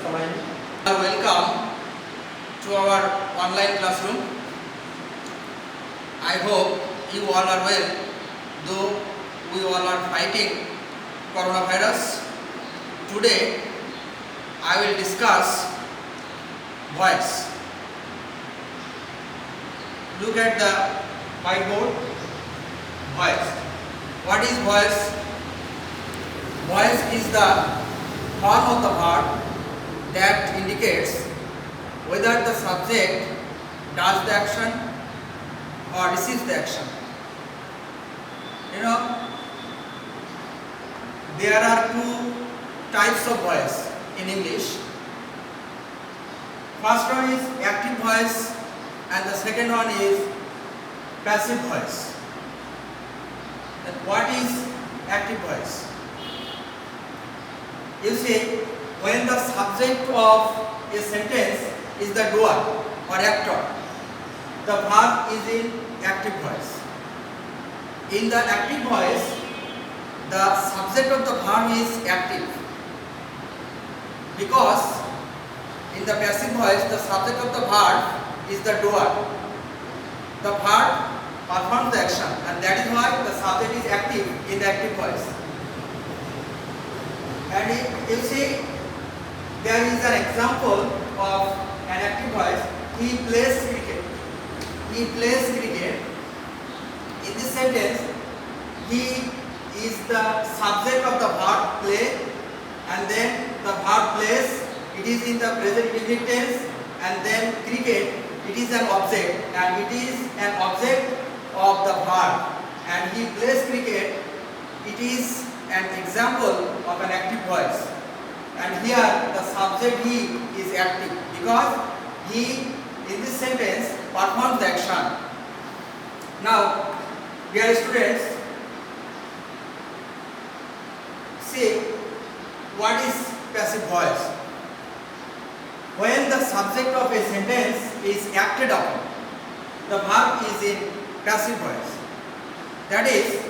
Welcome to our online classroom. I hope you all are well, though we all are fighting coronavirus. Today I will discuss voice. Look at the whiteboard. Voice. What is voice? Voice is the form of the verb that indicates whether the subject does the action or receives the action. There are two types of voice in English. First one is active voice and the second one is passive voice. And what is active voice? You see, when the subject of a sentence is the doer or actor, the verb is in active voice. In the active voice, the subject of the verb is active, because in the passive voice, the subject of the verb is the doer. The verb performs the action, and that is why the subject is active in the active voice. And you see, there is an example of an active voice. He plays cricket. He plays cricket. In this sentence, he is the subject of the verb play, and then the verb plays. It is in the present indefinite tense, and then cricket. It is an object, and it is an object of the verb. And he plays cricket. It is an example of an active voice. And here the subject he is active, because he in this sentence performs the action. Now, dear students, see what is passive voice. When the subject of a sentence is acted upon, the verb is in passive voice. That is,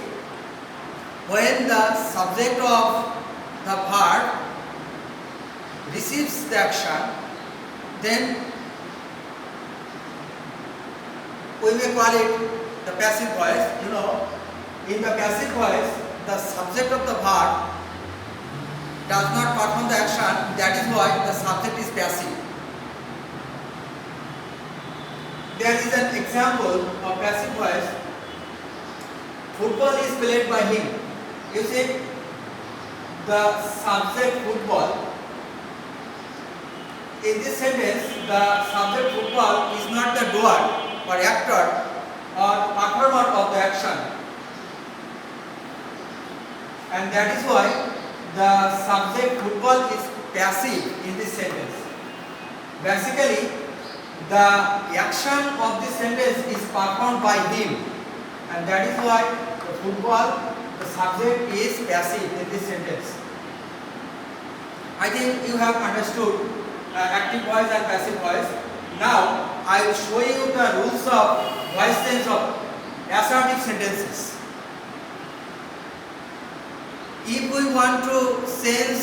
when the subject of the verb receives the action, then we may call it the passive voice. In the passive voice, the subject of the verb does not perform the action. That is why the subject is passive. There is an example of passive voice. Football is played by him. You see, the subject football. In this sentence, the subject football is not the doer or actor or performer of the action. And that is why the subject football is passive in this sentence. Basically, the action of this sentence is performed by him, and that is why the football, the subject is passive in this sentence. I think you have understood active voice and passive voice. Now I will show you the rules of voice tense of assertive sentences. If we want to change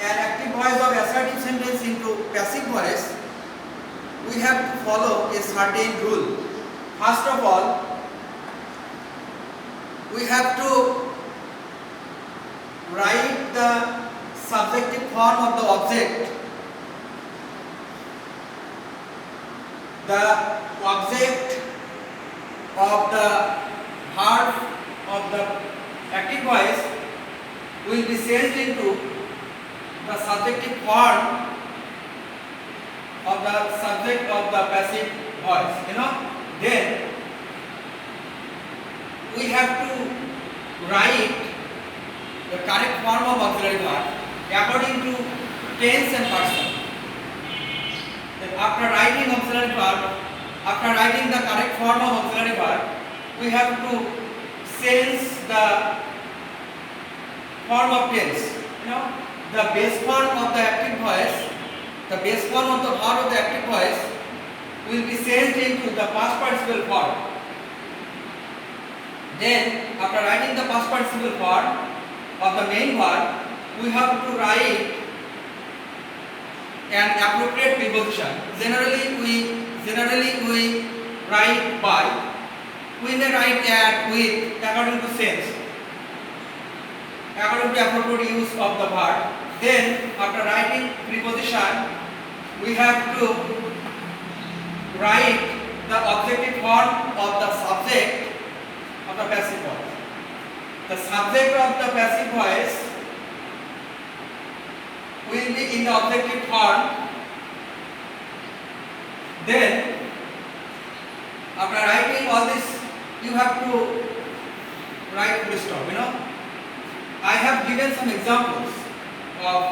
an active voice of assertive sentence into passive voice, we have to follow a certain rule. First of all, we have to write the subjective form of the object. The object of the verb of the active voice will be changed into the subjective form of the subject of the passive voice. Then we have to write the correct form of auxiliary verb according to tense and person. Then after writing auxiliary verb, after writing the correct form of auxiliary verb, we have to change the form of tense. The base form of the active voice, the base form of the verb of the active voice will be changed into the past participle form. Then, after writing the past participle form of the main verb, we have to write an appropriate preposition. Generally we write by. We may write at, with, according to sense, according to appropriate use of the verb. Then after writing preposition, we have to write the objective form of the subject of the passive voice. The subject of the passive voice will be in the objective form. Then after writing all this, you have to write full stop. I have given some examples of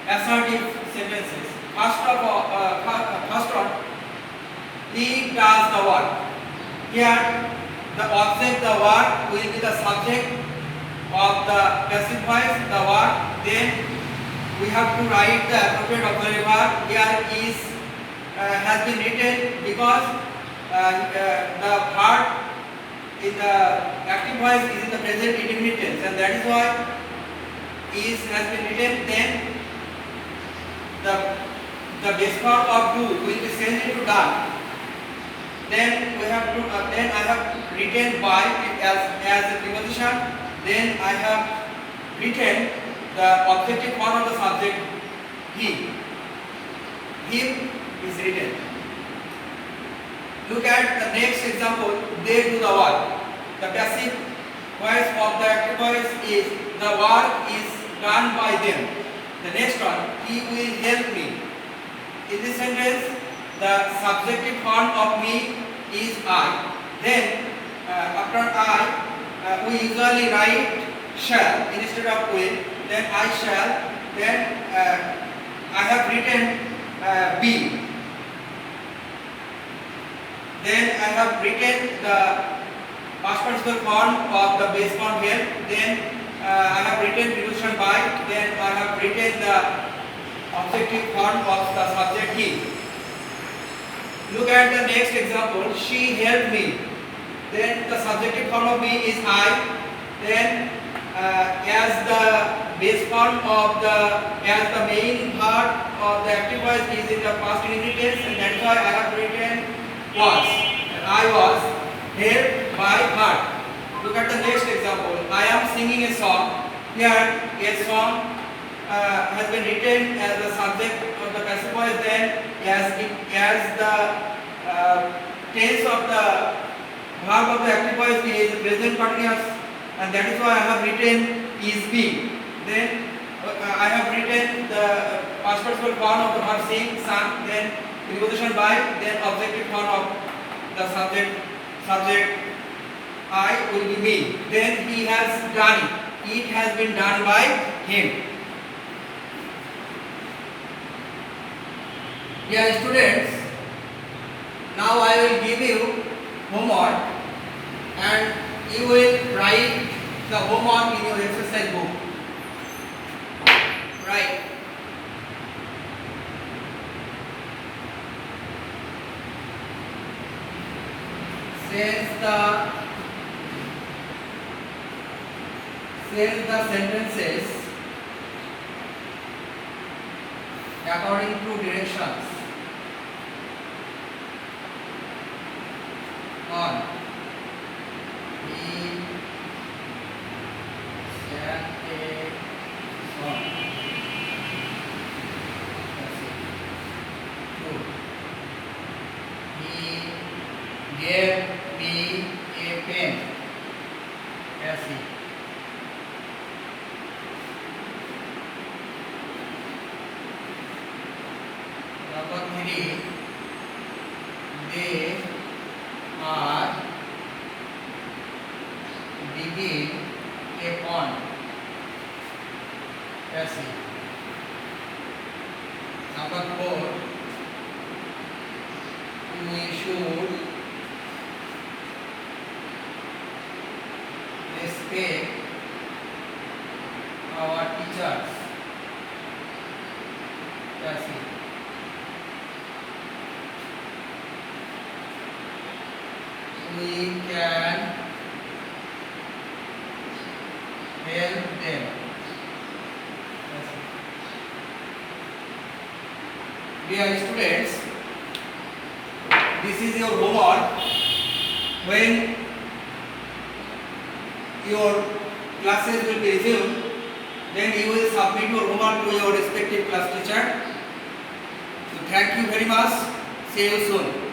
assertive sentences. First one, he does the work. Here, the object, the work, will be the subject of the passive voice, the work. Then we have to write the appropriate auxiliary verb. Here is has been written because the verb in the active voice is in the present indefinite tense, and that is why is has been written. Then the base form of do will be changed into done. Then we have to then I have written by as a preposition. Then I have written the objective form of the subject he. Him is written. Look at the next example. They do the work. The passive voice of the active voice is the work is done by them. The next one, he will help me. In this sentence, the subjective form of me is I. Then after I, we usually write shall instead of will. Then I shall. Then I have written be. Then I have written the past participle form of the base form here. Then I have written preposition by. Then I have written the objective form of the subject he. Look at the next example. She helped me. Then the subjective form of me is I. Then as the base form of as the main part of the active voice is in the past indefinite tense, and that's why I have written was. I was helped by her. Look at the next example. I am singing a song. Here a song has been written as the subject of the passive voice. Then as the tense of the verb of the active voice is present continuous, and that is why I have written is being. Then I have written the past participle form of the verb sing, sung. Then preposition by. Then objective form of the subject I will be me. Then he has done it. It has been done by him. Dear students, now I will give you homework, and you will write the homework in your exercise book. Right. Since the sentences according to directions on he sang a song. He gave me a pen. Passive. Number 3, they are digging a pond. Passive. Number 4, we should respect our teachers. Passive. We can help them. Dear students, this is your homework. When your classes will be resumed, then you will submit your homework to your respective class teacher. So thank you very much. See you soon.